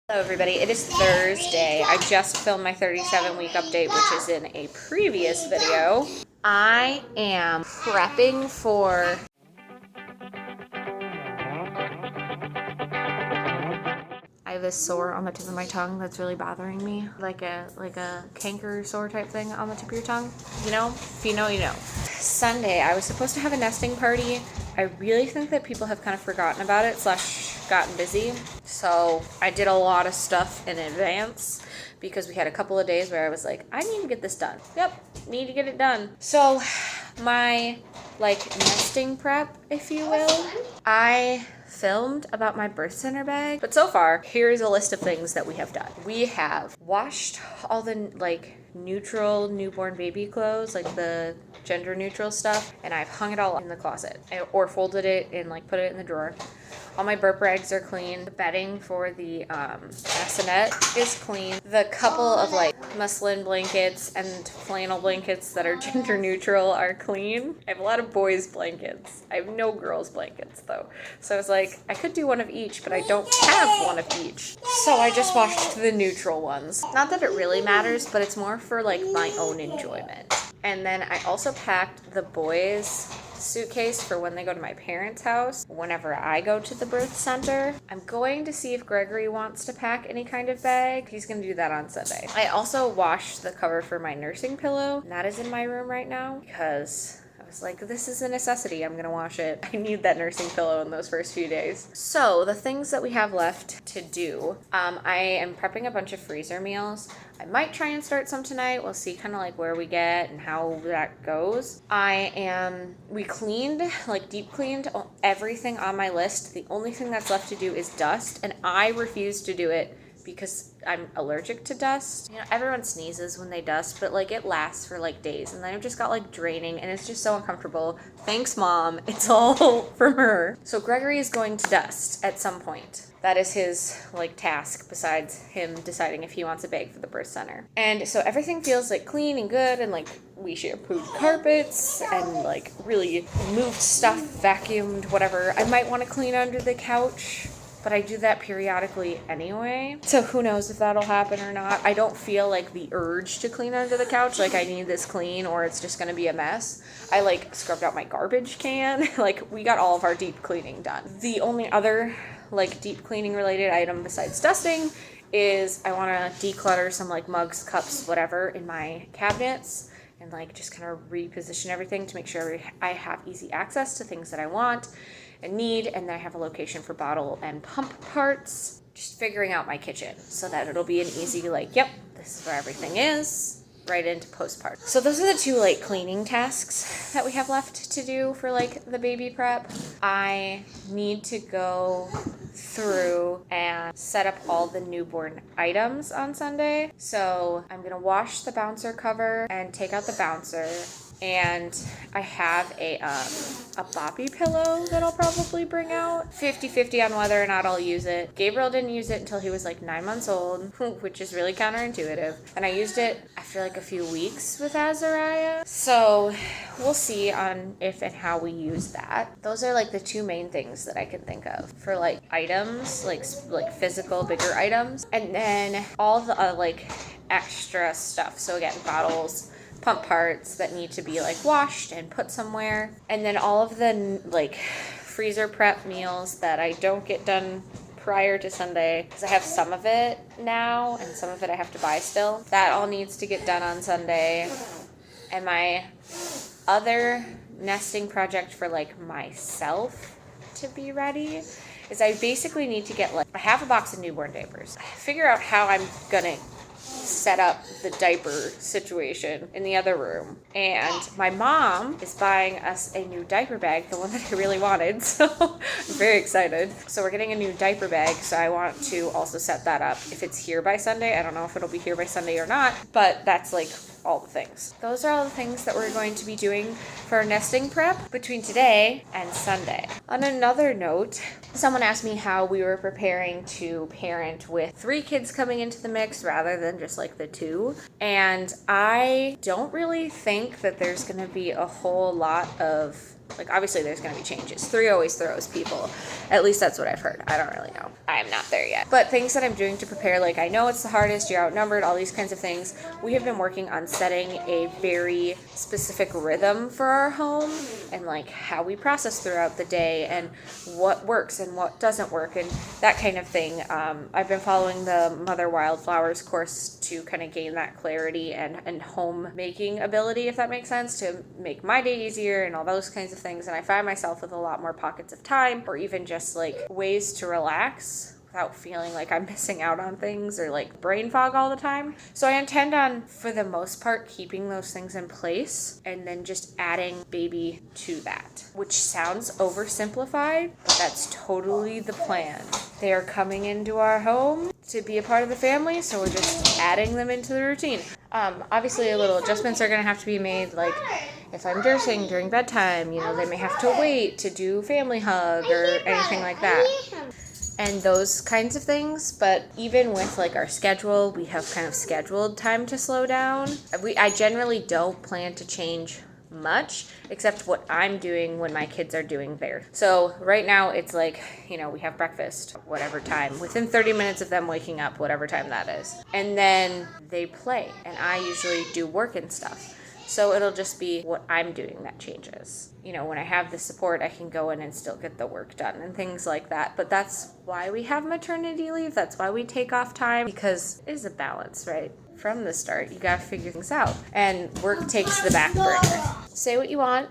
Hello everybody, it is Thursday. I just filmed my 37-week update, which is in a previous video. I am prepping for I have this sore on the tip of my tongue that's really bothering me, like a canker sore type thing on the tip of your tongue. You know? If you know, you know. Sunday, I was supposed to have a nesting party. I really think that people have kind of forgotten about it / gotten busy. So I did a lot of stuff in advance because we had a couple of days where I was like, I need to get this done. Yep, need to get it done. So my nesting prep, if you will, I filmed about my birth center bag. But so far, here's a list of things that we have done. We have washed all the neutral newborn baby clothes, like the gender neutral stuff, and I've hung it all in the closet or folded it and put it in the drawer. All my burp rags are clean. The bedding for the bassinet is clean. The couple of muslin blankets and flannel blankets that are gender neutral are clean. I have a lot of boys' blankets. I have no girls' blankets though. So I was like, I could do one of each, but I don't have one of each. So I just washed the neutral ones. Not that it really matters, but it's more for my own enjoyment. And then I also packed the boys' suitcase for when they go to my parents' house whenever I go to the birth center. I'm going to see if Gregory wants to pack any kind of bag. He's going to do that on Sunday. I also washed the cover for my nursing pillow, and that is in my room right now because I was like, this is a necessity. I'm gonna wash it. I need that nursing pillow in those first few days. So the things that we have left to do, I am prepping a bunch of freezer meals. I might try and start some tonight. We'll see kind of where we get and how that goes. We cleaned, deep cleaned everything on my list. The only thing that's left to do is dust, and I refuse to do it because I'm allergic to dust. You know, everyone sneezes when they dust, but it lasts for days, and then I've just got draining, and it's just so uncomfortable. Thanks, Mom. It's all from her. So Gregory is going to dust at some point. That is his task besides him deciding if he wants a bag for the birth center. And so everything feels clean and good, and we shampooed carpets and really moved stuff, vacuumed, whatever. I might want to clean under the couch, but I do that periodically anyway. So who knows if that'll happen or not. I don't feel the urge to clean under the couch, I need this clean or it's just gonna be a mess. I scrubbed out my garbage can. We got all of our deep cleaning done. The only other deep cleaning related item besides dusting is I wanna declutter some mugs, cups, whatever in my cabinets and just kind of reposition everything to make sure I have easy access to things that I want and need, and then I have a location for bottle and pump parts. Just figuring out my kitchen so that it'll be an easy yep, this is where everything is, right into postpartum. So those are the two cleaning tasks that we have left to do for the baby prep. I need to go through and set up all the newborn items on Sunday. So I'm gonna wash the bouncer cover and take out the bouncer. And I have a boppy pillow that I'll probably bring out. 50-50 on whether or not I'll use it. Gabriel didn't use it until he was 9 months old, which is really counterintuitive. And I used it after a few weeks with Azariah. So we'll see on if and how we use that. Those are the two main things that I can think of for items, physical bigger items. And then all the extra stuff. So again, bottles, pump parts that need to be washed and put somewhere, and then all of the freezer prep meals that I don't get done prior to Sunday because I have some of it now and some of it I have to buy still. That all needs to get done on Sunday. And my other nesting project for myself to be ready is I basically need to get I have a box of newborn diapers. Figure out how I'm gonna set up the diaper situation in the other room. And my mom is buying us a new diaper bag, the one that I really wanted, so I'm very excited. So we're getting a new diaper bag, so I want to also set that up. If it's here by Sunday, I don't know if it'll be here by Sunday or not, but that's all the things. Those are all the things that we're going to be doing for our nesting prep between today and Sunday. On another note, someone asked me how we were preparing to parent with 3 kids coming into the mix rather than just the 2. And I don't really think that there's going to be a whole lot of Like, obviously there's going to be changes. 3 always throws people. At least that's what I've heard. I don't really know. I am not there yet. But things that I'm doing to prepare, like, I know it's the hardest, you're outnumbered, all these kinds of things. We have been working on setting a very specific rhythm for our home and, like, how we process throughout the day and what works and what doesn't work and that kind of thing. I've been following the Mother Wildflowers course to kind of gain that clarity and homemaking ability, if that makes sense, to make my day easier and all those kinds of things. And I find myself with a lot more pockets of time or even just like ways to relax without feeling like I'm missing out on things or like brain fog all the time. So I intend on, for the most part, keeping those things in place and then just adding baby to that, which sounds oversimplified, but that's totally the plan. They are coming into our home to be a part of the family, so we're just adding them into the routine. Obviously, little adjustments are going to have to be made, like if I'm nursing during bedtime, you know, they may have to wait to do family hug or anything like that. And those kinds of things. But even with like our schedule, we have kind of scheduled time to slow down. I generally don't plan to change much except what I'm doing when my kids are doing theirs. So right now it's like, you know, we have breakfast whatever time, within 30 minutes of them waking up, whatever time that is, and then they play and I usually do work and stuff. So it'll just be what I'm doing that changes. You know, when I have the support, I can go in and still get the work done and things like that. But that's why we have maternity leave. That's why we take off time, because it is a balance, right? From the start, you gotta figure things out. And work takes the back burner. Say what you want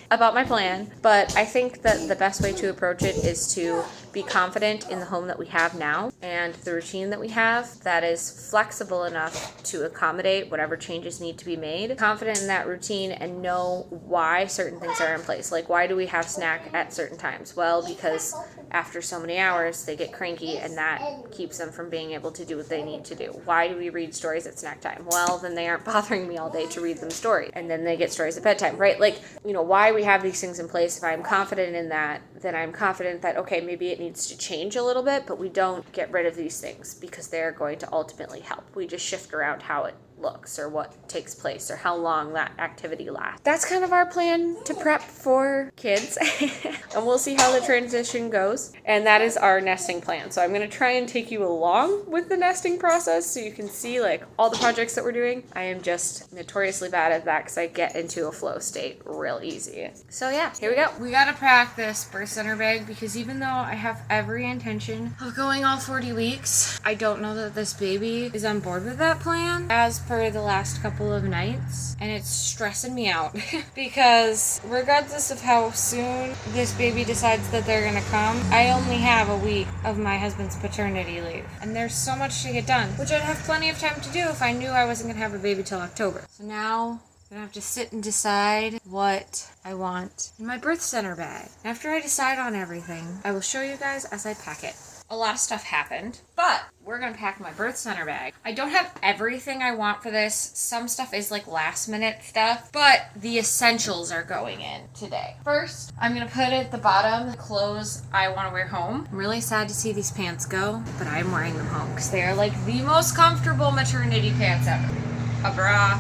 about my plan, but I think that the best way to approach it is to be confident in the home that we have now and the routine that we have that is flexible enough to accommodate whatever changes need to be made. Confident in that routine and know why certain things are in place. Like, why do we have snack at certain times? Well, because after so many hours, they get cranky and that keeps them from being able to do what they need to do. Why do we read stories at snack time? Well, then they aren't bothering me all day to read them stories. And then they get stories at bedtime, right? Like, you know, why we have these things in place. If I'm confident in that, then I'm confident that, okay, maybe it needs to change a little bit, but we don't get rid of these things because they're going to ultimately help. We just shift around how it looks or what takes place or how long that activity lasts. That's kind of our plan to prep for kids and we'll see how the transition goes. And that is our nesting plan. So I'm going to try and take you along with the nesting process so you can see like all the projects that we're doing. I am just notoriously bad at that because I get into a flow state real easy. So yeah, here we go. We got to pack this birth center bag because even though I have every intention of going all 40 weeks, I don't know that this baby is on board with that plan as per the last couple of nights, and it's stressing me out because regardless of how soon this baby decides that they're gonna come, I only have a week of my husband's paternity leave, and there's so much to get done, which I'd have plenty of time to do if I knew I wasn't gonna have a baby till October. So now I'm gonna have to sit and decide what I want in my birth center bag. After I decide on everything, I will show you guys as I pack it. A lot of stuff happened, but we're gonna pack my birth center bag. I don't have everything I want for this. Some stuff is like last minute stuff, but the essentials are going in today. First, I'm gonna put at the bottom the clothes I wanna wear home. I'm really sad to see these pants go, but I'm wearing them home because they are like the most comfortable maternity pants ever. A bra,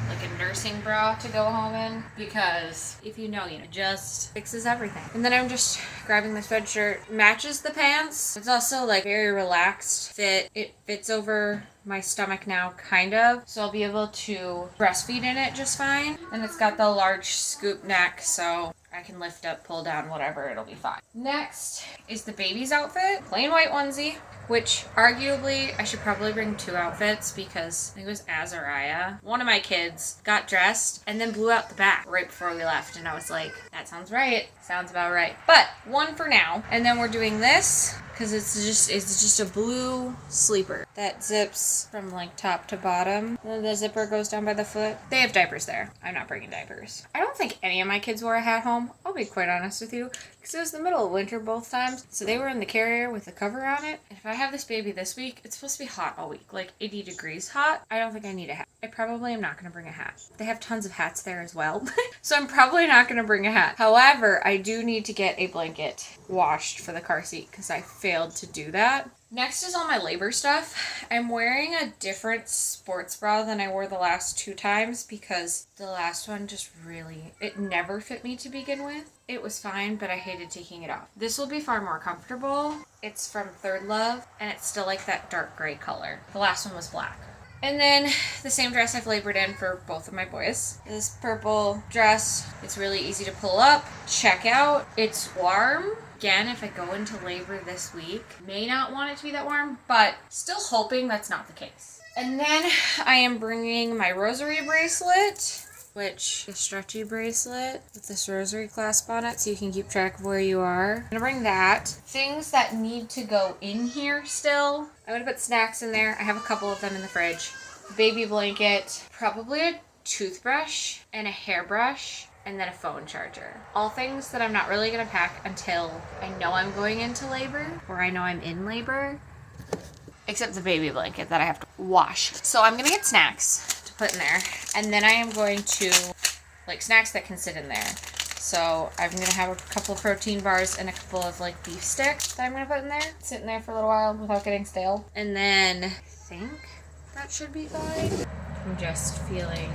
like a nursing bra to go home in, because if you know, just fixes everything. And then I'm just grabbing this sweatshirt. Matches the pants. It's also like very relaxed fit. It fits over my stomach now, kind of, so I'll be able to breastfeed in it just fine. And it's got the large scoop neck, so I can lift up, pull down, whatever, it'll be fine. Next is the baby's outfit. Plain white onesie, which arguably I should probably bring 2 outfits because I think it was Azariah, one of my kids, got dressed and then blew out the back right before we left. And I was like, that sounds right. Sounds about right. But one for now. And then we're doing this because it's just a blue sleeper that zips from like top to bottom. And then the zipper goes down by the foot. They have diapers there. I'm not bringing diapers. I don't think any of my kids wore a hat home. I'll be quite honest with you, because it was the middle of winter both times. So they were in the carrier with the cover on it. And if I have this baby this week, it's supposed to be hot all week, like 80 degrees hot. I don't think I need a hat. I probably am not going to bring a hat. They have tons of hats there as well. So I'm probably not going to bring a hat. However, I do need to get a blanket washed for the car seat because I failed to do that. Next is all my labor stuff. I'm wearing a different sports bra than I wore the last 2 times because the last one just really, it never fit me to begin with. It was fine, but I hated taking it off. This will be far more comfortable. It's from Third Love, and it's still like that dark gray color. The last one was black. And then the same dress I've labored in for both of my boys. This purple dress, it's really easy to pull up, check out. It's warm. Again, if I go into labor this week, may not want it to be that warm, but still hoping that's not the case. And then I am bringing my rosary bracelet, which is a stretchy bracelet with this rosary clasp on it so you can keep track of where you are. I'm gonna bring that. Things that need to go in here still. I'm gonna put snacks in there. I have a couple of them in the fridge. Baby blanket, probably a toothbrush and a hairbrush, and then a phone charger. All things that I'm not really gonna pack until I know I'm going into labor or I know I'm in labor, except the baby blanket that I have to wash. So I'm gonna get snacks to put in there, and then I am going to, like, snacks that can sit in there. So I'm gonna have a couple of protein bars and a couple of like beef sticks that I'm gonna put in there, sit in there for a little while without getting stale. And then I think that should be fine. I'm just feeling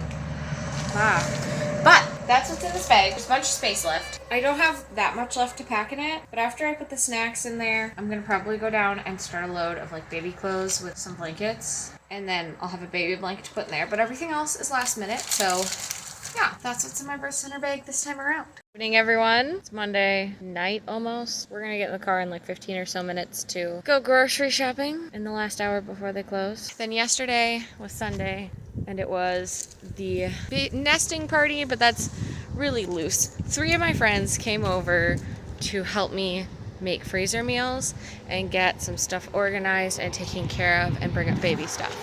but that's what's in this bag. There's a bunch of space left. I don't have that much left to pack in it, but after I put the snacks in there, I'm gonna probably go down and start a load of like baby clothes with some blankets, and then I'll have a baby blanket to put in there, but everything else is last minute. So yeah, that's what's in my birth center bag this time around. Good evening, everyone. It's Monday night almost. We're gonna get in the car in like 15 or so minutes to go grocery shopping in the last hour before they close. Then yesterday was Sunday, and it was the nesting party, but that's really loose. 3 of my friends came over to help me make freezer meals and get some stuff organized and taken care of and bring up baby stuff,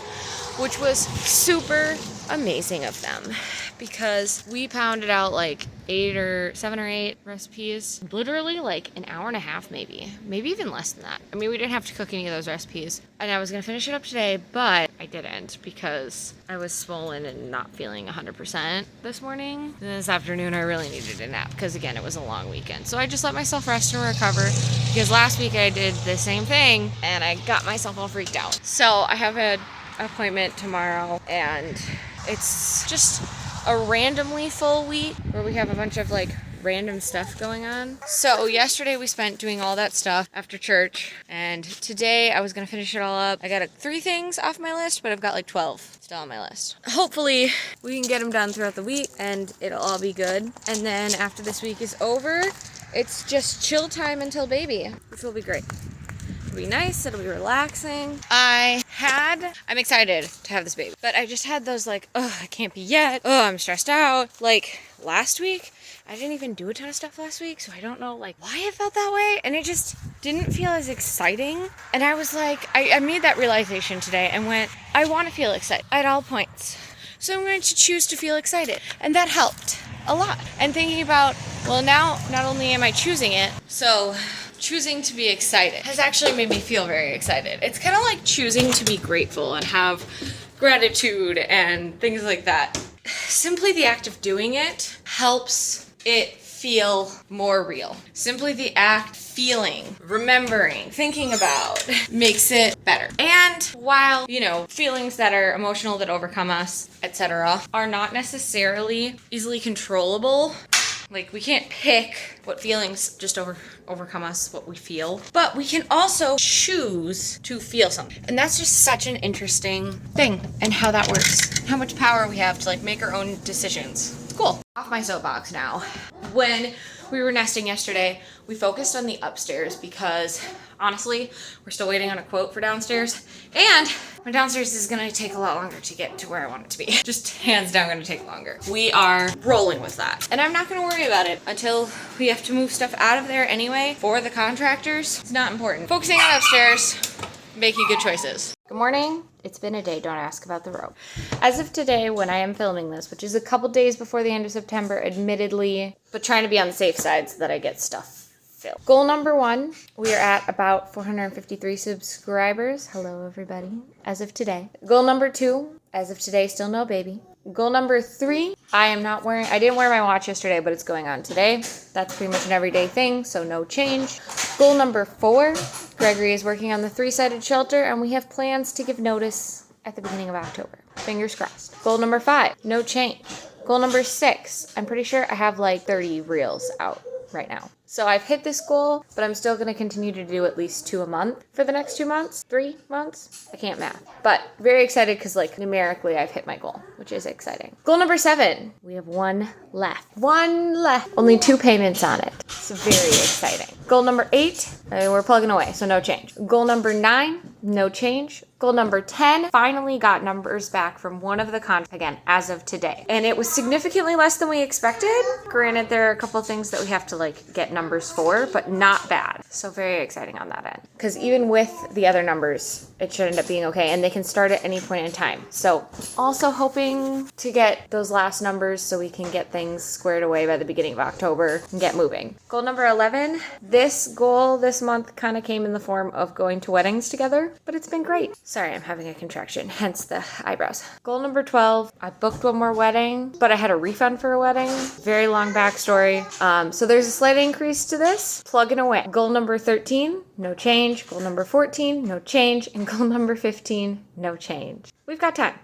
which was super amazing of them because we pounded out like 7 or 8 recipes, literally like an hour and a half, maybe even less than that. I mean, we didn't have to cook any of those recipes, and I was gonna finish it up today, but I didn't because I was swollen and not feeling 100% this morning. And this afternoon I really needed a nap because again, it was a long weekend. So I just let myself rest and recover because last week I did the same thing and I got myself all freaked out. So I have an appointment tomorrow, and it's just a randomly full week where we have a bunch of like random stuff going on. So yesterday we spent doing all that stuff after church, and today I was gonna finish it all up. I got 3 things off my list, but I've got like 12 still on my list. Hopefully we can get them done throughout the week and it'll all be good. And then after this week is over, it's just chill time until baby, which will be great. It'll be nice, it'll be relaxing. I'm excited to have this baby, but I just had those like, oh, I can't be yet. Oh, I'm stressed out. Like last week, I didn't even do a ton of stuff last week, so I don't know like why it felt that way, and it just didn't feel as exciting. And I was like, I made that realization today and went, I want to feel excited at all points. So I'm going to choose to feel excited, and that helped a lot. And thinking about, well, now not only am I choosing it, so choosing to be excited has actually made me feel very excited. It's kind of like choosing to be grateful and have gratitude and things like that. Simply the act of doing it helps it feel more real. Simply the act, feeling, remembering, thinking about makes it better. And while, feelings that are emotional that overcome us, etc., are not necessarily easily controllable, like we can't pick what feelings just overcome us, what we feel, but we can also choose to feel something. And that's just such an interesting thing, and how that works, how much power we have to like make our own decisions. It's cool. Off my soapbox now. When we were nesting yesterday, we focused on the upstairs because honestly, we're still waiting on a quote for downstairs, and my downstairs is gonna take a lot longer to get to where I want it to be. Just hands down gonna take longer. We are rolling with that. And I'm not gonna worry about it until we have to move stuff out of there anyway for the contractors. It's not important. Focusing on upstairs, making good choices. Good morning. It's been a day, don't ask about the rope. As of today, when I am filming this, which is a couple days before the end of September, admittedly, but trying to be on the safe side so that I get stuff filled. Goal number 1, we are at about 453 subscribers. Hello, everybody, as of today. Goal number 2, as of today, still no baby. Goal number 3, I didn't wear my watch yesterday, but it's going on today. That's pretty much an everyday thing, so no change. Goal number 4, Gregory is working on the 3-sided shelter, and we have plans to give notice at the beginning of October. Fingers crossed. Goal number 5, no change. Goal number 6, I'm pretty sure I have like 30 reels out right now. So I've hit this goal, but I'm still going to continue to do at least 2 a month for the next 2 months, 3 months. I can't math, but very excited because like numerically I've hit my goal, which is exciting. Goal number 7, we have 1 left. 1 left. Only 2 payments on it. It's very exciting. Goal number 8, we're plugging away, so no change. Goal number 9, no change. Goal number 10, finally got numbers back from one of the contracts, again, as of today. And it was significantly less than we expected. Granted, there are a couple things that we have to like get numbers for, but not bad. So very exciting on that end. Because even with the other numbers, it should end up being okay. And they can start at any point in time. So also hoping to get those last numbers so we can get things squared away by the beginning of October and get moving. Goal number 11, this goal this month kind of came in the form of going to weddings together, but it's been great. Sorry, I'm having a contraction, hence the eyebrows. Goal number 12, I booked one more wedding, but I had a refund for a wedding. Very long backstory. So there's a slight increase to this. Plugging away. Goal number 13, no change. Goal number 14, no change. And goal number 15, no change. We've got time.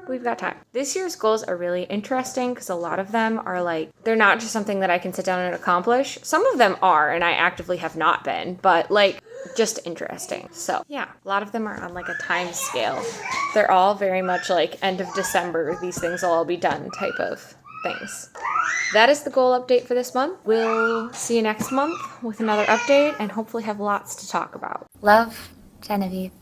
We've got time. This year's goals are really interesting because a lot of them are like, they're not just something that I can sit down and accomplish. Some of them are, and I actively have not been, but like just interesting. So yeah, a lot of them are on like a time scale. They're all very much like end of December, these things will all be done type of things. That is the goal update for this month. We'll see you next month with another update and hopefully have lots to talk about. Love, Genevieve.